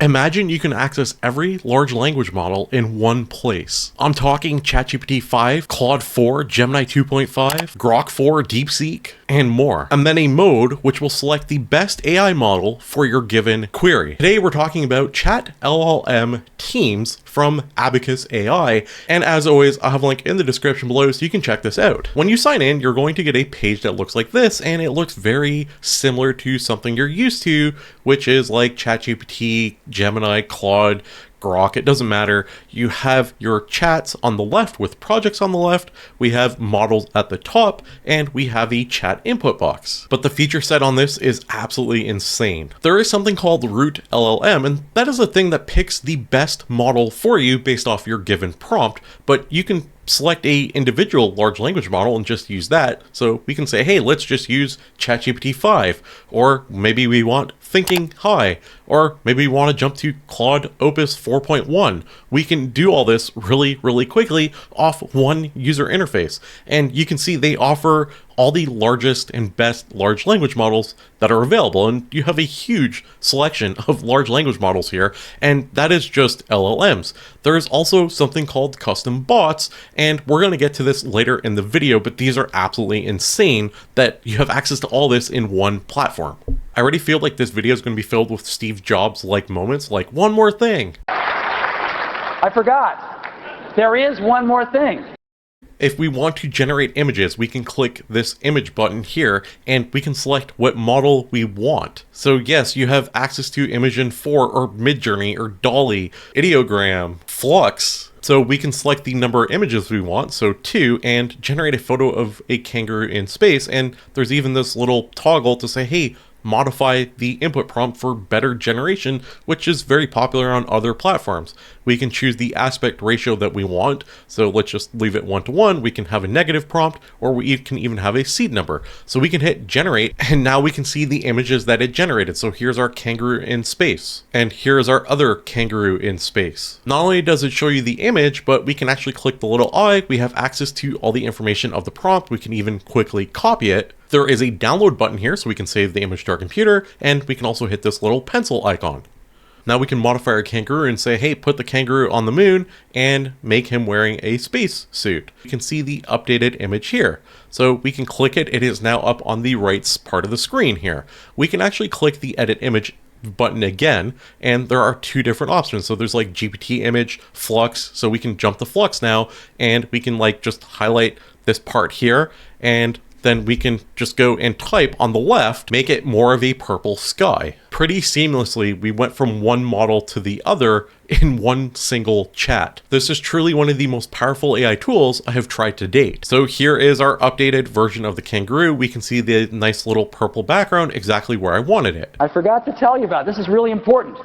Imagine you can access every large language model in one place. I'm talking ChatGPT 5, Claude 4, Gemini 2.5, Grok 4, DeepSeek, and more. And then a mode which will select the best AI model for your given query. Today we're talking about ChatLLM Teams from Abacus AI, and as always, I'll have a link in the description below so you can check this out. When you sign in, you're going to get a page that looks like this, and it looks very similar to something you're used to, which is like ChatGPT, Gemini, Claude, Grok, it doesn't matter. You have your chats on the left with projects on the left, we have models at the top, and we have a chat input box. But the feature set on this is absolutely insane. There is something called root LLM, and that is a thing that picks the best model for you based off your given prompt, but you can select a individual large language model and just use that. So we can say, hey, let's just use ChatGPT 5, or maybe we want Thinking High, or maybe we want to jump to Claude Opus 4.1. We can do all this really quickly off one user interface. And you can see they offer all the largest and best large language models that are available. And you have a huge selection of large language models here, and that is just LLMs. There is also something called custom bots, and we're going to get to this later in the video, but these are absolutely insane that you have access to all this in one platform. I already feel like this video is going to be filled with Steve Jobs-like moments, like one more thing. I forgot. There is one more thing. If we want to generate images, we can click this image button here, and we can select what model we want. So yes, you have access to Imagen 4 or Midjourney or Dolly, Ideogram, Flux. So we can select the number of images we want, so 2, and generate a photo of a kangaroo in space. And there's even this little toggle to say, hey, modify the input prompt for better generation, which is very popular on other platforms. We can choose the aspect ratio that we want, so let's just leave it 1:1. We can have a negative prompt, or we can even have a seed number. So we can hit generate, and now we can see the images that it generated. So here's our kangaroo in space, and here's our other kangaroo in space. Not only does it show you the image, but we can actually click the little eye. We have access to all the information of the prompt. We can even quickly copy it. There is a download button here, so we can save the image to our computer, and we can also hit this little pencil icon. Now we can modify our kangaroo and say, hey, put the kangaroo on the moon and make him wearing a space suit. You can see the updated image here. So we can click it. It is now up on the right part of the screen here. We can actually click the edit image button again, and there are 2 different options. So there's like GPT image, Flux, so we can jump to Flux now, and we can like just highlight this part here, and then we can just go and type on the left, make it more of a purple sky. Pretty seamlessly, we went from one model to the other in one single chat. This is truly one of the most powerful AI tools I have tried to date. So here is our updated version of the kangaroo. We can see the nice little purple background exactly where I wanted it. I forgot to tell you about this. Is really important.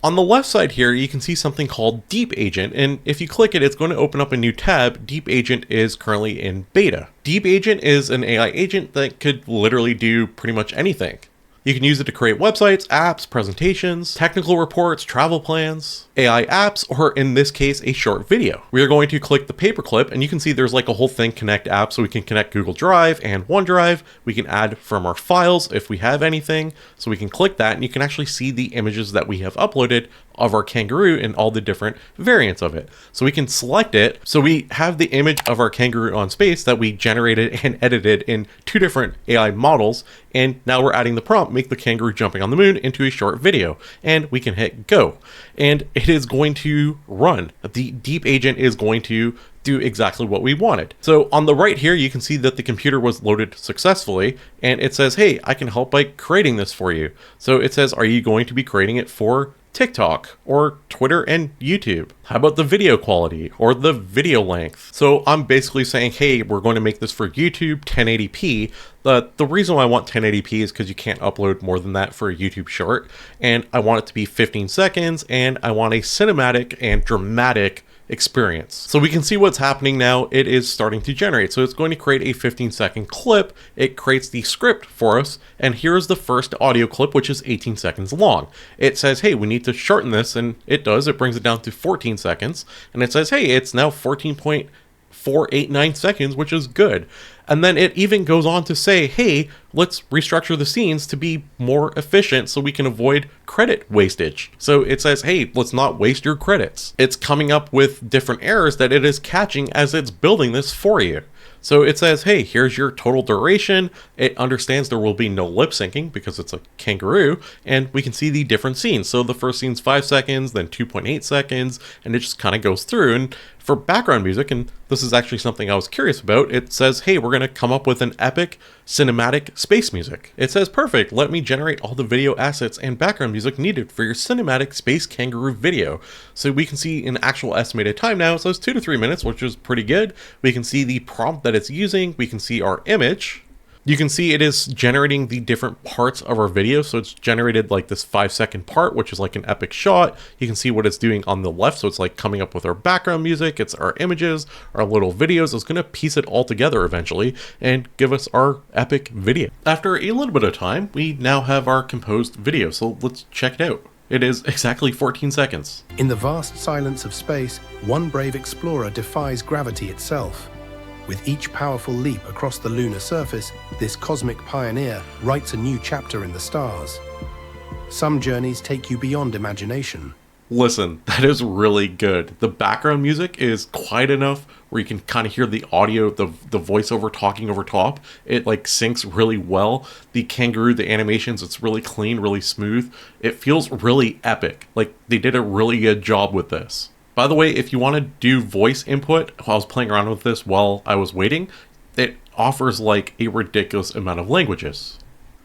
On the left side here, you can see something called DeepAgent, and if you click it, it's going to open up a new tab. DeepAgent is currently in beta. DeepAgent is an AI agent that could literally do pretty much anything. You can use it to create websites, apps, presentations, technical reports, travel plans, AI apps, or in this case, a short video. We are going to click the paperclip, and you can see there's like a whole thing, connect apps, so we can connect Google Drive and OneDrive. We can add from our files if we have anything. So we can click that, and you can actually see the images that we have uploaded of our kangaroo and all the different variants of it. So we can select it. So we have the image of our kangaroo on space that we generated and edited in 2 different AI models. And now we're adding the prompt, make the kangaroo jumping on the moon, into a short video, and we can hit go. And it is going to run. The DeepAgent is going to do exactly what we wanted. So on the right here, you can see that the computer was loaded successfully, and it says, hey, I can help by creating this for you. So it says, are you going to be creating it for TikTok or Twitter and YouTube? How about the video quality or the video length? So I'm basically saying, hey, we're going to make this for YouTube 1080p. The reason why I want 1080p is because you can't upload more than that for a YouTube short. And I want it to be 15 seconds, and I want a cinematic and dramatic experience. So we can see what's happening now. It is starting to generate. So it's going to create a 15-second clip. It creates the script for us. And here's the first audio clip, which is 18 seconds long. It says, hey, we need to shorten this. And it does. It brings it down to 14 seconds. And it says, hey, it's now 14.489 seconds, which is good. And then it even goes on to say, hey, let's restructure the scenes to be more efficient so we can avoid credit wastage. So it says, hey, let's not waste your credits. It's coming up with different errors that it is catching as it's building this for you. So it says, hey, here's your total duration. It understands there will be no lip syncing because it's a kangaroo, and we can see the different scenes. So the first scene's 5 seconds, then 2.8 seconds, and it just kind of goes through. And for background music, and this is actually something I was curious about, it says, hey, we're going to come up with an epic cinematic space music. It says, perfect, let me generate all the video assets and background music needed for your cinematic space kangaroo video. So we can see an actual estimated time now. So it's 2 to 3 minutes, which is pretty good. We can see the prompt that it's using. We can see our image. You can see it is generating the different parts of our video. So it's generated like this 5-second part, which is like an epic shot. You can see what it's doing on the left. So it's like coming up with our background music. It's our images, our little videos. It's going to piece it all together eventually and give us our epic video. After a little bit of time, we now have our composed video. So let's check it out. It is exactly 14 seconds. In the vast silence of space, one brave explorer defies gravity itself. With each powerful leap across the lunar surface, this cosmic pioneer writes a new chapter in the stars. Some journeys take you beyond imagination. Listen, that is really good. The background music is quiet enough where you can kind of hear the audio, the voiceover talking over top. It like syncs really well. The kangaroo, the animations, it's really clean, really smooth. It feels really epic. Like they did a really good job with this. By the way, if you want to do voice input, I was playing around with this while I was waiting, it offers like a ridiculous amount of languages.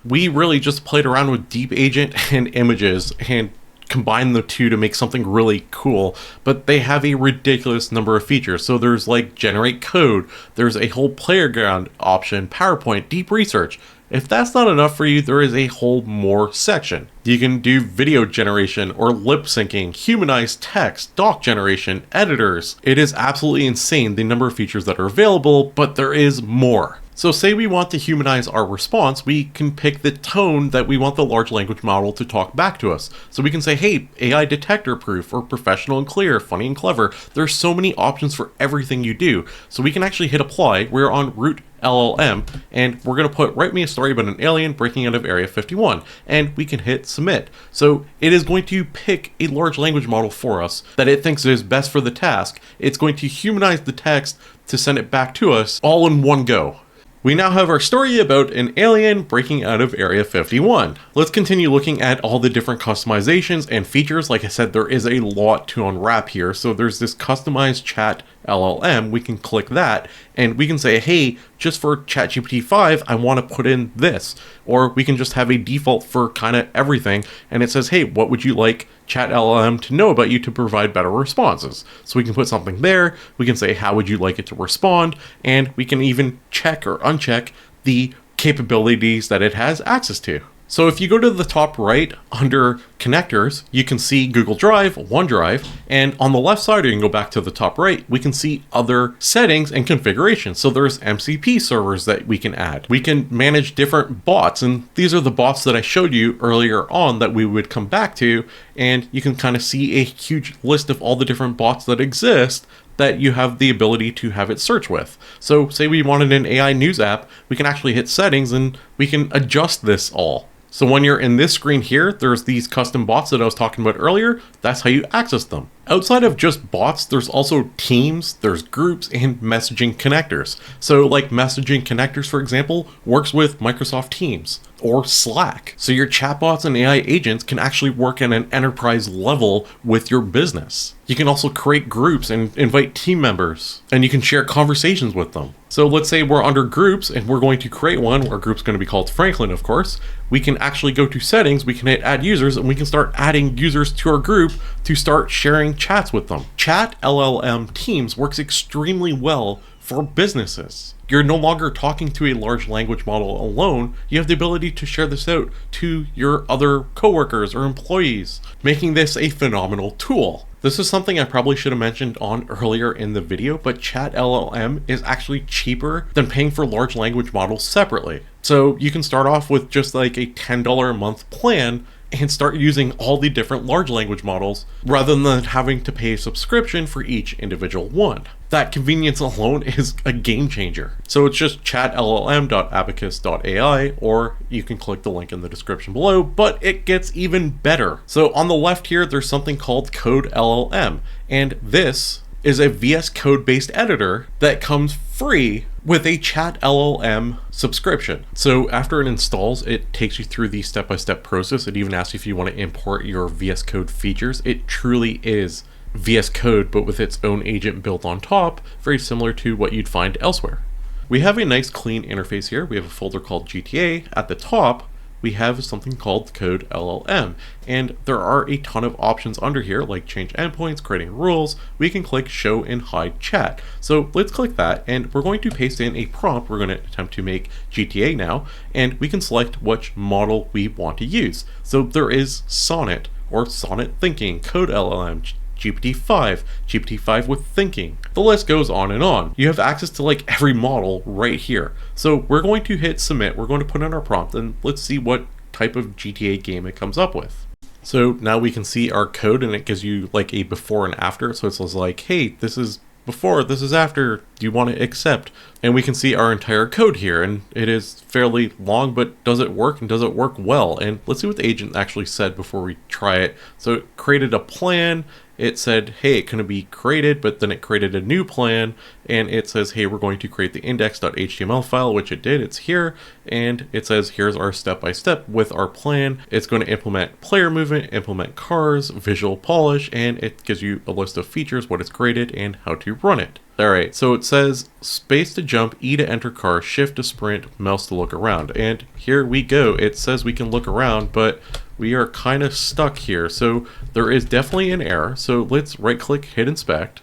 We really just played around with DeepAgent and images and combined the two to make something really cool, but they have a ridiculous number of features. So there's like generate code, there's a whole playground option, PowerPoint, deep research. If that's not enough for you, there is a whole more section. You can do video generation or lip syncing, humanized text, doc generation, editors. It is absolutely insane the number of features that are available, but there is more. So say we want to humanize our response, we can pick the tone that we want the large language model to talk back to us. So we can say, hey, AI detector proof or professional and clear, funny and clever. There's so many options for everything you do. So we can actually hit apply. We're on root LLM, and we're going to put write me a story about an alien breaking out of Area 51, and we can hit submit. So it is going to pick a large language model for us that it thinks is best for the task. It's going to humanize the text to send it back to us all in one go. We now have our story about an alien breaking out of Area 51. Let's continue looking at all the different customizations and features. Like I said, there is a lot to unwrap here. So there's this customized chat LLM. We can click that and we can say, hey, just for ChatGPT 5, I want to put in this. Or we can just have a default for kind of everything. And it says, hey, what would you like Chat LLM to know about you to provide better responses? So we can put something there. We can say, how would you like it to respond? And we can even check or uncheck the capabilities that it has access to. So if you go to the top right under connectors, you can see Google Drive, OneDrive, and on the left side, or you can go back to the top right, we can see other settings and configurations. So there's MCP servers that we can add. We can manage different bots, and these are the bots that I showed you earlier on that we would come back to, and you can kind of see a huge list of all the different bots that exist that you have the ability to have it search with. So say we wanted an AI news app, we can actually hit settings and we can adjust this all. So when you're in this screen here, there's these custom bots that I was talking about earlier. That's how you access them. Outside of just bots, there's also teams, there's groups, and messaging connectors. So like messaging connectors, for example, works with Microsoft Teams or Slack. So your chatbots and AI agents can actually work at an enterprise level with your business. You can also create groups and invite team members, and you can share conversations with them. So let's say we're under groups and we're going to create one. Our group's going to be called Franklin, of course. We can actually go to settings, we can hit add users, and we can start adding users to our group to start sharing chats with them. Chat LLM Teams works extremely well for businesses. You're no longer talking to a large language model alone. You have the ability to share this out to your other coworkers or employees, making this a phenomenal tool. This is something I probably should have mentioned on earlier in the video, but Chat LLM is actually cheaper than paying for large language models separately. So you can start off with just like a $10 a month plan, and start using all the different large language models rather than having to pay a subscription for each individual one. That convenience alone is a game changer. So it's just chatllm.abacus.ai, or you can click the link in the description below, but it gets even better. So on the left here, there's something called CodeLLM, and this is a VS Code based editor that comes free with a ChatLLM subscription. So after it installs, it takes you through the step-by-step process. It even asks you if you want to import your VS Code features. It truly is VS Code, but with its own agent built on top, very similar to what you'd find elsewhere. We have a nice clean interface here. We have a folder called GTA. At the top, we have something called CodeLLM, and there are a ton of options under here, like change endpoints, creating rules. We can click show and hide chat. So let's click that, and we're going to paste in a prompt. We're going to attempt to make GTA now, and we can select which model we want to use. So there is Sonnet, or Sonnet Thinking, CodeLLM, GPT-5, GPT-5 with thinking. The list goes on and on. You have access to like every model right here. So we're going to hit submit. We're going to put in our prompt, and let's see what type of GTA game it comes up with. So now we can see our code, and it gives you like a before and after. So it says like, hey, this is before, this is after, do you want to accept? And we can see our entire code here, and it is fairly long, but does it work, and does it work well? And let's see what the agent actually said before we try it. So it created a plan. It said, hey, it couldn't be created, but then it created a new plan, and it says, hey, we're going to create the index.html file, which it did. It's here, and it says, here's our step-by-step with our plan. It's going to implement player movement, implement cars, visual polish, and it gives you a list of features, what it's created, and how to run it. All right, so it says space to jump, E to enter car, shift to sprint, mouse to look around. And here we go. It says we can look around, but we are kind of stuck here. So there is definitely an error. So let's right click, hit inspect,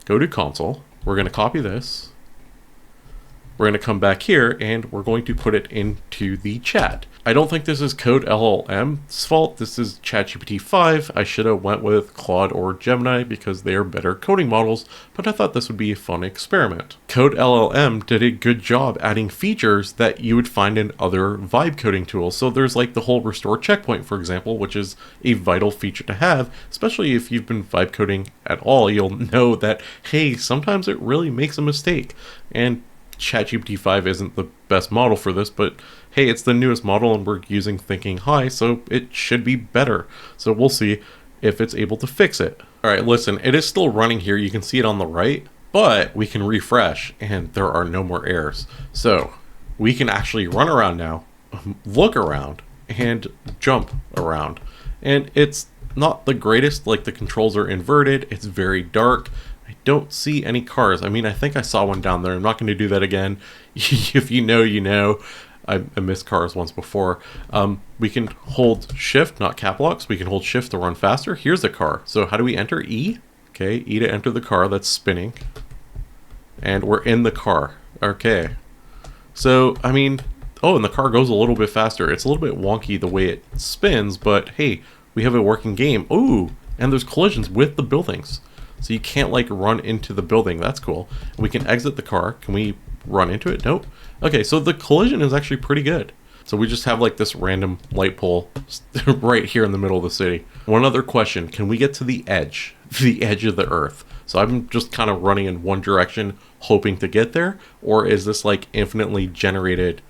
go to console. We're going to copy this. We're going to come back here, and we're going to put it into the chat. I don't think this is CodeLLM's fault. This is ChatGPT 5. I should have went with Claude or Gemini because they are better coding models, but I thought this would be a fun experiment. CodeLLM did a good job adding features that you would find in other vibe coding tools. So there's like the whole restore checkpoint, for example, which is a vital feature to have, especially if you've been vibe coding at all. You'll know that, hey, sometimes it really makes a mistake. And ChatGPT 5 isn't the best model for this, but hey, it's the newest model and we're using Thinking High, so it should be better. So we'll see if it's able to fix it. All right, listen, it is still running here. You can see it on the right, but we can refresh and there are no more errors. So we can actually run around now, look around, and jump around. And it's not the greatest, like the controls are inverted. It's very dark. I don't see any cars. I mean, I think I saw one down there. I'm not going to do that again. If you know, you know. I missed cars once before. We can hold shift, not cap locks. We can hold shift to run faster. Here's the car. So how do we enter? E. Okay, E to enter the car that's spinning. And we're in the car. Okay. So, I mean, oh, and the car goes a little bit faster. It's a little bit wonky the way it spins, but hey, we have a working game. Ooh, and there's collisions with the buildings. So you can't like run into the building. That's cool. We can exit the car. Can we run into it? Nope. Okay, so the collision is actually pretty good. So we just have like this random light pole right here in the middle of the city. One other question, can we get to the edge of the earth? So I'm just kind of running in one direction, hoping to get there, or is this like infinitely generated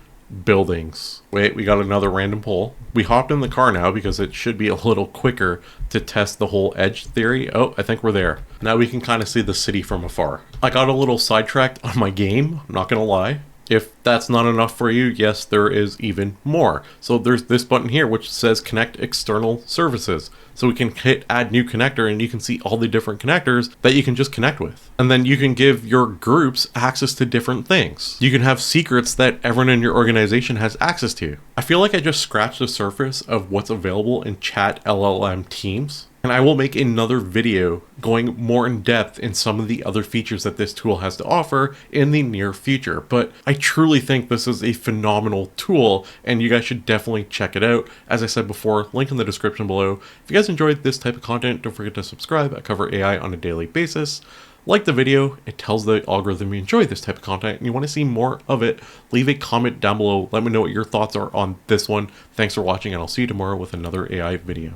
buildings? Wait, we got another random pole. We hopped in the car now because it should be a little quicker to test the whole edge theory. Oh, I think we're there. Now we can kind of see the city from afar. I got a little sidetracked on my game, I'm not gonna lie. If that's not enough for you, yes, there is even more. So there's this button here which says connect external services. So we can hit add new connector and you can see all the different connectors that you can just connect with. And then you can give your groups access to different things. You can have secrets that everyone in your organization has access to. I feel like I just scratched the surface of what's available in ChatLLM Teams. And I will make another video going more in depth in some of the other features that this tool has to offer in the near future. But I truly think this is a phenomenal tool and you guys should definitely check it out. As I said before, link in the description below. If you guys enjoyed this type of content, don't forget to subscribe. I cover AI on a daily basis. like the video. It tells the algorithm you enjoy this type of content and you want to see more of it. Leave a comment down below. Let me know what your thoughts are on this one. Thanks for watching, and I'll see you tomorrow with another AI video.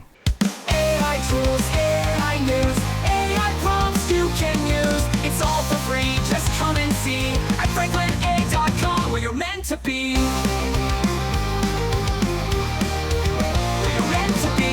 AI tools, AI news, AI prompts you can use. It's all for free, just come and see at franklinA.com, where you're meant to be.